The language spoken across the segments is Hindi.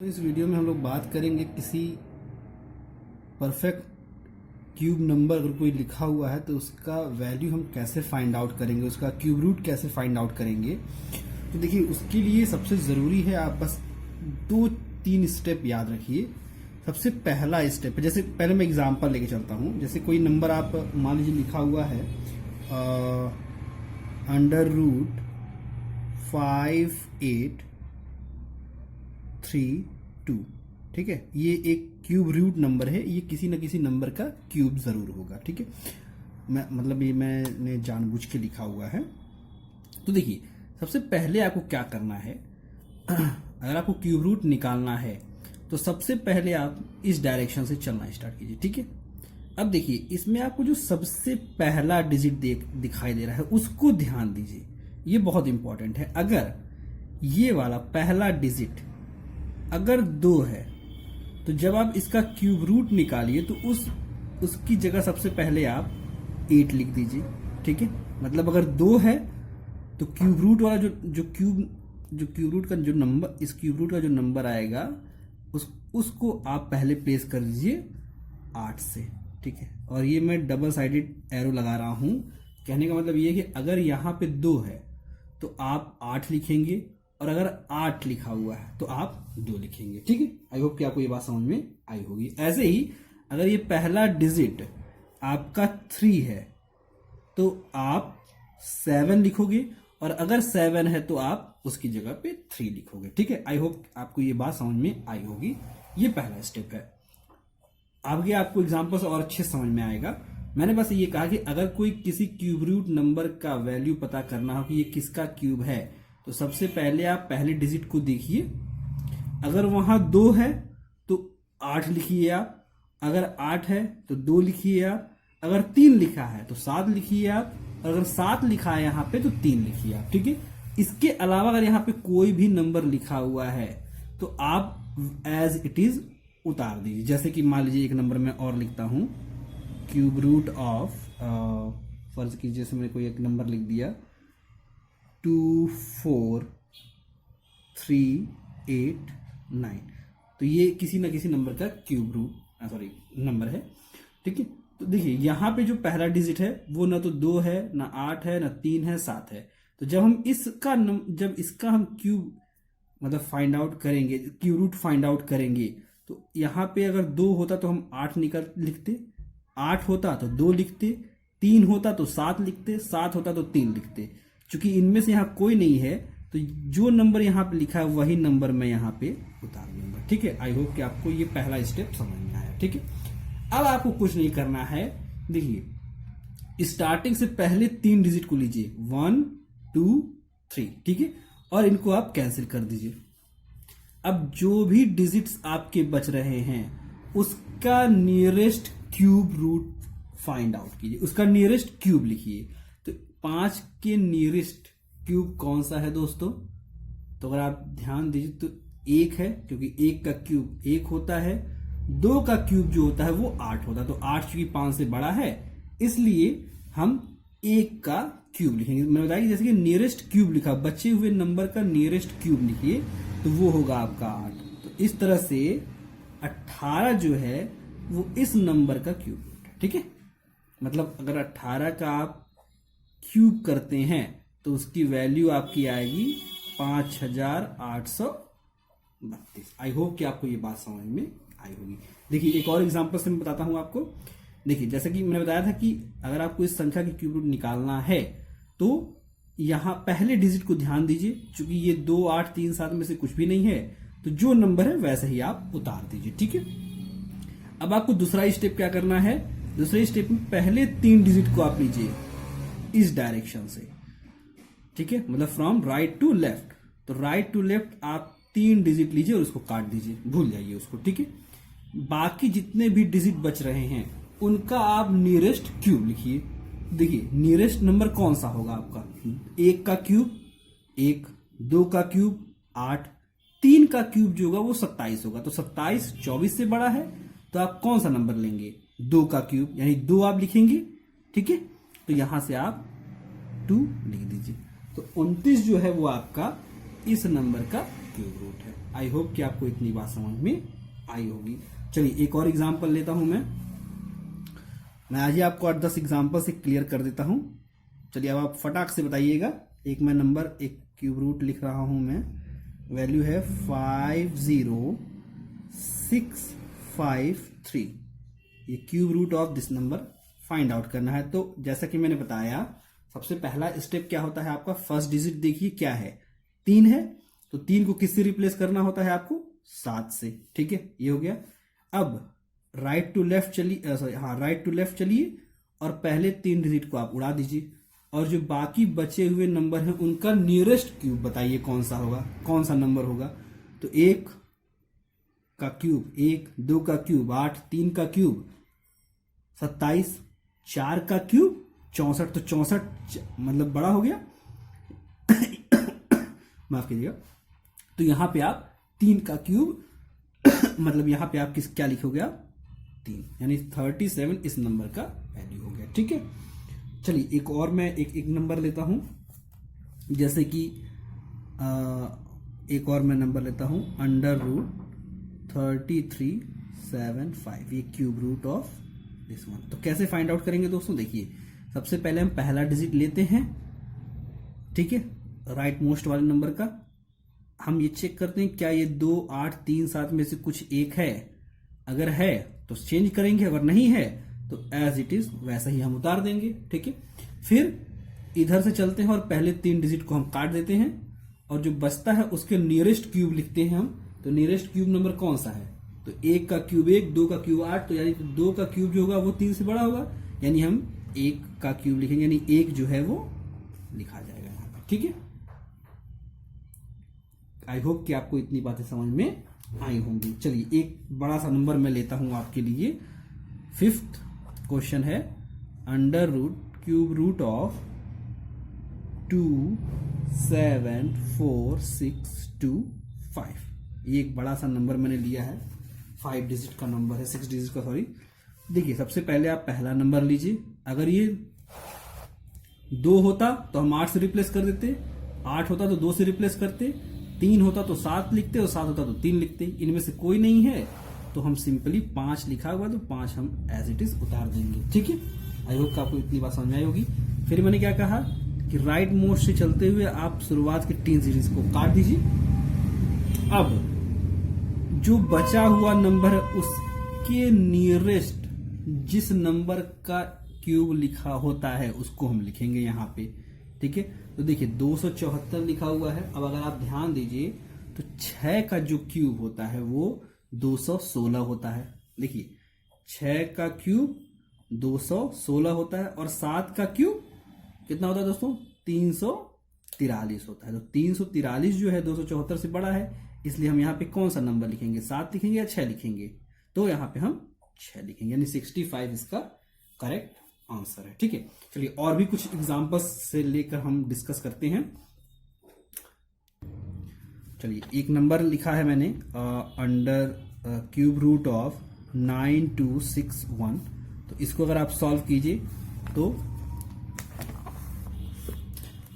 तो इस वीडियो में हम लोग बात करेंगे किसी परफेक्ट क्यूब नंबर अगर कोई लिखा हुआ है तो उसका वैल्यू हम कैसे फाइंड आउट करेंगे, उसका क्यूब रूट कैसे फाइंड आउट करेंगे। तो देखिए, उसके लिए सबसे ज़रूरी है आप बस 2-3 स्टेप याद रखिए। सबसे पहला स्टेप है, जैसे पहले मैं एग्जांपल लेके चलता हूँ। जैसे कोई नंबर आप मान लीजिए लिखा हुआ है अंडर रूट 5832, ठीक है। ये एक क्यूब रूट नंबर है, ये किसी न किसी नंबर का क्यूब जरूर होगा, ठीक है। ये मैंने जानबूझ के लिखा हुआ है। तो देखिए, सबसे पहले आपको क्या करना है, अगर आपको क्यूब रूट निकालना है तो सबसे पहले आप इस डायरेक्शन से चलना स्टार्ट कीजिए, ठीक है। अब देखिए, इसमें आपको जो सबसे पहला डिजिट दिखाई दे रहा है उसको ध्यान दीजिए, ये बहुत इंपॉर्टेंट है। अगर ये वाला पहला डिजिट अगर 2 है तो जब आप इसका क्यूब रूट निकालिए तो उसकी जगह सबसे पहले आप 8 लिख दीजिए, ठीक है। मतलब अगर 2 है तो क्यूब रूट वाला जो क्यूब रूट का जो नंबर, इस क्यूब रूट का जो नंबर आएगा उसको आप पहले प्लेस कर दीजिए 8 से, ठीक है। और ये मैं डबल साइडेड एरो लगा रहा हूं। कहने का मतलब ये है कि अगर यहाँ पे 2 है तो आप 8 लिखेंगे, और अगर 8 लिखा हुआ है तो आप 2 लिखेंगे, ठीक है। आई होप कि आपको ये बात समझ में आई होगी। ऐसे ही अगर ये पहला डिजिट आपका 3 है तो आप 7 लिखोगे, और अगर 7 है तो आप उसकी जगह पे 3 लिखोगे, ठीक है। आई होप आपको ये बात समझ में आई होगी। ये पहला स्टेप है। आगे आपको एग्जाम्पल से और अच्छे समझ में आएगा। मैंने बस ये कहा कि अगर कोई किसी क्यूब रूट नंबर का वैल्यू पता करना हो कि ये किसका क्यूब है, तो सबसे पहले आप पहले डिजिट को देखिए। अगर वहां 2 है तो 8 लिखिए आप, अगर 8 है तो 2 लिखिए आप, अगर 3 लिखा है तो 7 लिखिए आप, अगर 7 लिखा है यहाँ पे तो 3 लिखिए आप, ठीक है। इसके अलावा अगर यहाँ पे कोई भी नंबर लिखा हुआ है तो आप एज इट इज उतार दीजिए। जैसे कि मान लीजिए एक नंबर में और लिखता हूं, क्यूब रूट ऑफ, फर्ज कीजिए जैसे मैंने कोई एक नंबर लिख दिया 24389, तो ये किसी ना किसी नंबर का क्यूब रूट नंबर है, ठीक है। तो देखिए, यहाँ पे जो पहला डिजिट है वो ना तो 2 है, ना 8 है, ना 3 है, 7 है। तो जब हम इसका हम क्यूब फाइंड आउट करेंगे, क्यूब रूट फाइंड आउट करेंगे, तो यहाँ पे अगर 2 होता तो हम 8 लिखते, 8 होता तो 2 लिखते, 3 होता तो 7 लिखते, 7 होता तो 3 लिखते। चूंकि इनमें से यहाँ कोई नहीं है तो जो नंबर यहाँ पे लिखा है वही नंबर मैं यहाँ पे उतार दूंगा, ठीक है। आई होप कि आपको ये पहला स्टेप समझ में आया, ठीक है। अब आपको कुछ नहीं करना है। देखिए, स्टार्टिंग से पहले 3 डिजिट को लीजिए, 1 2 3, ठीक है, और इनको आप कैंसिल कर दीजिए। अब जो भी डिजिट्स आपके बच रहे हैं उसका nearest cube root find out कीजिए, उसका नियरेस्ट क्यूब लिखिए। तो 5 के नियरेस्ट क्यूब कौन सा है दोस्तों? तो अगर आप ध्यान दीजिए तो 1 है, क्योंकि 1 का क्यूब 1 होता है। 2 का क्यूब जो होता है वो 8 होता है, तो 8 चूंकि 5 से बड़ा है इसलिए हम 1 का क्यूब लिखेंगे। मैंने बताया कि जैसे कि नियरेस्ट क्यूब लिखा, बचे हुए नंबर का नियरेस्ट क्यूब लिखिए, तो वो होगा आपका 8। तो इस तरह से 18 जो है वो इस नंबर का क्यूब रूट है, ठीक है। मतलब अगर 18 का आप क्यूब करते हैं तो उसकी वैल्यू आपकी आएगी 5832। आई होप कि आपको ये बात समझ में आई होगी। देखिए, एक और एग्जांपल से मैं बताता हूं आपको। देखिए, जैसे कि मैंने बताया था कि अगर आपको इस संख्या की क्यूब रूट निकालना है तो यहां पहले डिजिट को ध्यान दीजिए। चूंकि ये 2 8 3 7 में से कुछ भी नहीं है तो जो नंबर है वैसे ही आप उतार दीजिए, ठीक है। अब आपको दूसरा स्टेप क्या करना है? दूसरे स्टेप में पहले 3 डिजिट को आप लीजिए इस डायरेक्शन से, ठीक है, मतलब फ्रॉम राइट टू लेफ्ट। तो राइट टू लेफ्ट आप 3 डिजिट लीजिए और उसको काट दीजिए, भूल जाइए उसको, ठीक है। बाकी जितने भी डिजिट बच रहे हैं उनका आप नियरेस्ट क्यूब लिखिए। देखिए, नियरेस्ट नंबर कौन सा होगा आपका? 1 का क्यूब 1, 2 का क्यूब 8, 3 का क्यूब जो होगा वो 27 होगा। तो 27 24 से बड़ा है, तो आप कौन सा नंबर लेंगे? 2 का क्यूब, यानी 2 आप लिखेंगे, ठीक है। तो यहां से आप 2 लिख दीजिए। तो 29 जो है वो आपका इस नंबर का क्यूब रूट है। आई होप कि आपको इतनी बात समझ में आई होगी। चलिए एक और एग्जांपल लेता हूं मैं आज ही आपको 8-10 एग्जांपल से क्लियर कर देता हूं। चलिए अब आप फटाक से बताइएगा। एक मैं नंबर, एक क्यूब रूट लिख रहा हूं मैं, वैल्यू है 50653। ये cube root of this number find out करना है। तो जैसा कि मैंने बताया, सबसे पहला स्टेप क्या होता है आपका, फर्स्ट डिजिट देखिए क्या है, 3 है, तो 3 को किससे रिप्लेस करना होता है आपको, 7 से। ठीक है, ये हो गया। अब राइट टू लेफ्ट चलिए, राइट टू लेफ्ट चलिए और पहले 3 डिजिट को आप उड़ा दीजिए और जो बाकी बचे हुए नंबर हैं उनका नियरेस्ट क्यूब बताइए कौन सा होगा, कौन सा नंबर होगा। तो 1 का क्यूब 1, 2 का क्यूब 8, 3 का क्यूब 27, 4 का क्यूब 64, तो 64 मतलब बड़ा हो गया माफ कीजिएगा। तो यहां पे आप 3 का क्यूब मतलब यहां पे आप क्या लिखोगे आप, 3, यानी 37 इस नंबर का वैल्यू हो गया। ठीक है, चलिए एक और मैं एक नंबर लेता हूं, जैसे कि एक और मैं नंबर लेता हूं √3375, ये cube root of this one. तो कैसे फाइंड आउट करेंगे दोस्तों, देखिए सबसे पहले हम पहला डिजिट लेते हैं, ठीक है, राइट मोस्ट वाले नंबर का। हम ये चेक करते हैं क्या ये 2, 8, 3, 7 में से कुछ एक है, अगर है तो चेंज करेंगे, अगर नहीं है तो एज इट इज वैसा ही हम उतार देंगे। ठीक है, फिर इधर से चलते हैं और पहले 3 डिजिट को हम काट देते हैं और जो बचता है उसके नियरेस्ट क्यूब लिखते हैं हम। तो नियरेस्ट क्यूब नंबर कौन सा है, तो 1 का क्यूब 1, 2 का क्यूब 8, तो यानी 2 का क्यूब जो होगा वो 3 से बड़ा होगा, यानी हम 1 का क्यूब लिखेंगे, यानी 1 जो है वो लिखा जाएगा यहाँ पे। ठीक है, आई होप कि आपको इतनी बातें समझ में आई होंगी। चलिए एक बड़ा सा नंबर मैं लेता हूं आपके लिए, 5th क्वेश्चन है under root cube root of 27462 ये एक बड़ा सा नंबर मैंने लिया है, 5 डिजिट का नंबर है, 6 डिजिट का सॉरी। देखिए सबसे पहले आप पहला नंबर लीजिए, अगर ये 2 होता तो हम 8 से रिप्लेस कर देते, 8 होता तो 2 से रिप्लेस करते, 3 होता तो 7 लिखते और 7 होता तो 3 लिखते। इनमें से कोई नहीं है तो हम सिंपली 5 लिखा हुआ तो 5 हम एज इट इज उतार देंगे। ठीक है, आई होप कि आपको इतनी बात समझ में आई होगी। फिर मैंने क्या कहा कि राइट मोस्ट से चलते हुए आप शुरुआत के 3 सीरीज को काट दीजिए। अब जो बचा हुआ नंबर है उसके नियरेस्ट जिस नंबर का क्यूब लिखा होता है उसको हम लिखेंगे यहाँ पे। ठीक है, तो देखिए 274 लिखा हुआ है। अब अगर आप ध्यान दीजिए तो 6 का जो क्यूब होता है वो 216 होता है। देखिए 6 का क्यूब 216 होता है और 7 का क्यूब कितना होता है दोस्तों, 343 होता है। तो 343 जो है 274 से बड़ा है, इसलिए हम यहाँ पे कौन सा नंबर लिखेंगे, 7 लिखेंगे या 6 लिखेंगे, तो यहाँ पे हम 6 लिखेंगे, यानी 65 इसका करेक्ट आंसर है। ठीक है, चलिए और भी कुछ एग्जांपल्स से लेकर हम डिस्कस करते हैं। चलिए एक नंबर लिखा है मैंने अंडर क्यूब रूट ऑफ 9261। तो इसको अगर आप सॉल्व कीजिए तो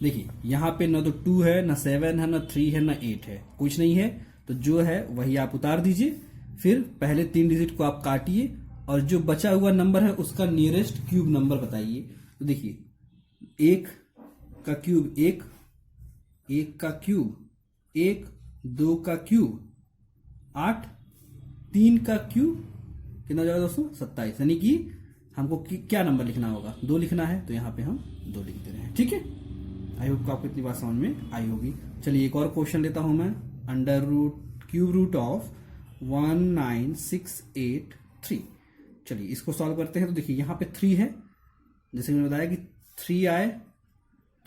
देखिए यहाँ पे ना तो 2 है, ना 7 है, ना 3 है, ना 8 है, कुछ नहीं है, तो जो है वही आप उतार दीजिए। फिर पहले 3 डिजिट को आप काटिए और जो बचा हुआ नंबर है उसका नियरेस्ट क्यूब नंबर बताइए। तो देखिए 1 का क्यूब 1, 1 का क्यूब 1, 2 का क्यूब 8, 3 का क्यूब कितना हो जाएगा दोस्तों, 27, यानी कि हमको क्या नंबर लिखना होगा, 2 लिखना है, तो यहाँ पे हम 2 लिख दे रहे हैं। ठीक है, आई होप आपको इतनी बात समझ में आई होगी। चलिए एक और क्वेश्चन लेता हूं मैं under root cube root of 19683। चलिए इसको सॉल्व करते हैं। तो देखिए यहाँ पे 3 है, जैसे मैंने बताया कि 3 आए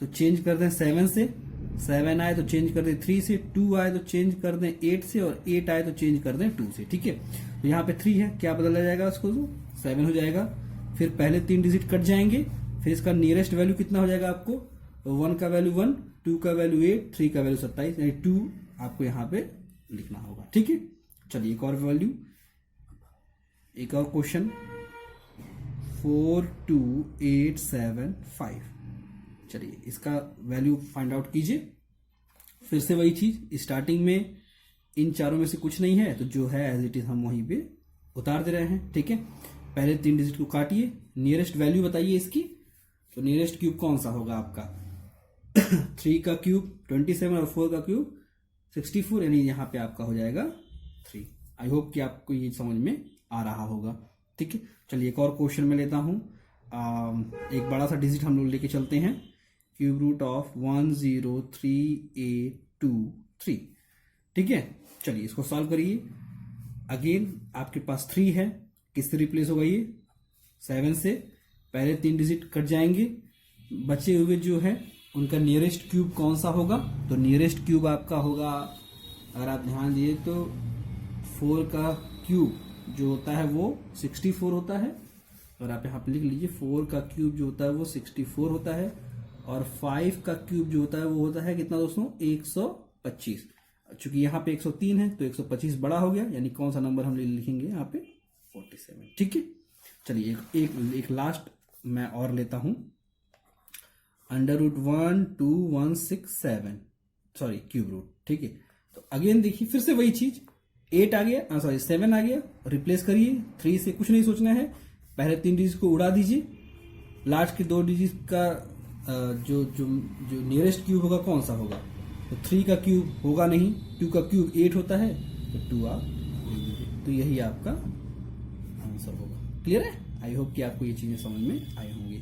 तो चेंज कर दें 7 से, 7 आए तो चेंज कर दें 3 से, 2 आए तो चेंज कर दें 8 से और 8 आए तो चेंज कर दें 2 से। ठीक है, तो यहाँ पे 3 है, क्या बदला जाएगा उसको, तो 7 हो जाएगा। फिर पहले 3 डिजिट कट जाएंगे, फिर इसका नियरेस्ट वैल्यू कितना हो जाएगा आपको, 1 का वैल्यू 1, 2 का वैल्यू 8, 3 का वैल्यू 27, यानी 2 आपको यहाँ पे लिखना होगा। ठीक है, चलिए एक और वैल्यू, एक और क्वेश्चन 42875। चलिए इसका वैल्यू फाइंड आउट कीजिए। फिर से वही चीज, स्टार्टिंग में इन चारों में से कुछ नहीं है तो जो है एज इट इज हम वहीं पे उतार दे रहे हैं। ठीक है, पहले 3 डिजिट को काटिए, नियरेस्ट वैल्यू बताइए इसकी। तो नियरेस्ट क्यूब कौन सा होगा आपका 3 का क्यूब 27 और 4 का क्यूब 64, यानी यहाँ पे आपका हो जाएगा 3। आई होप कि आपको ये समझ में आ रहा होगा। ठीक है, चलिए एक और क्वेश्चन में लेता हूँ। एक बड़ा सा डिजिट हम लोग लेके चलते हैं, क्यूब रूट ऑफ 103A23। ठीक है, चलिए इसको सॉल्व करिए। अगेन आपके पास 3 है, किससे रिप्लेस होगा ये 7 से। पहले 3 डिजिट कट जाएंगे, बचे हुए जो है उनका नियरेस्ट क्यूब कौन सा होगा। तो नियरेस्ट क्यूब आपका होगा, अगर आप ध्यान दिए तो 4 का क्यूब जो होता है वो 64 होता है। और आप यहाँ पे लिख लीजिए 4 का क्यूब जो होता है वो 64 होता है, और 5 का क्यूब जो होता है वो होता है कितना दोस्तों 125। चूंकि यहाँ पे 103 है तो 125 बड़ा हो गया, यानी कौन सा नंबर हम लिखेंगे यहाँ पे 47। ठीक है, चलिए एक लास्ट मैं और लेता हूं, under root 12167 sorry cube root. ठीक है, तो अगेन देखिए फिर से वही चीज, 8 आ गया, सॉरी 7 आ गया, रिप्लेस करिए 3 से, कुछ नहीं सोचना है। पहले 3 डिजिट को उड़ा दीजिए, लास्ट के 2 डिजिट का जो जो जो नियरेस्ट क्यूब होगा कौन सा होगा। तो 3 का क्यूब होगा नहीं, 2 का क्यूब 8 होता है, तो 2 आप ले लीजिए। तो यही आपका आंसर होगा। क्लियर है? आई होप कि आपको ये चीजें समझ में आई होंगी।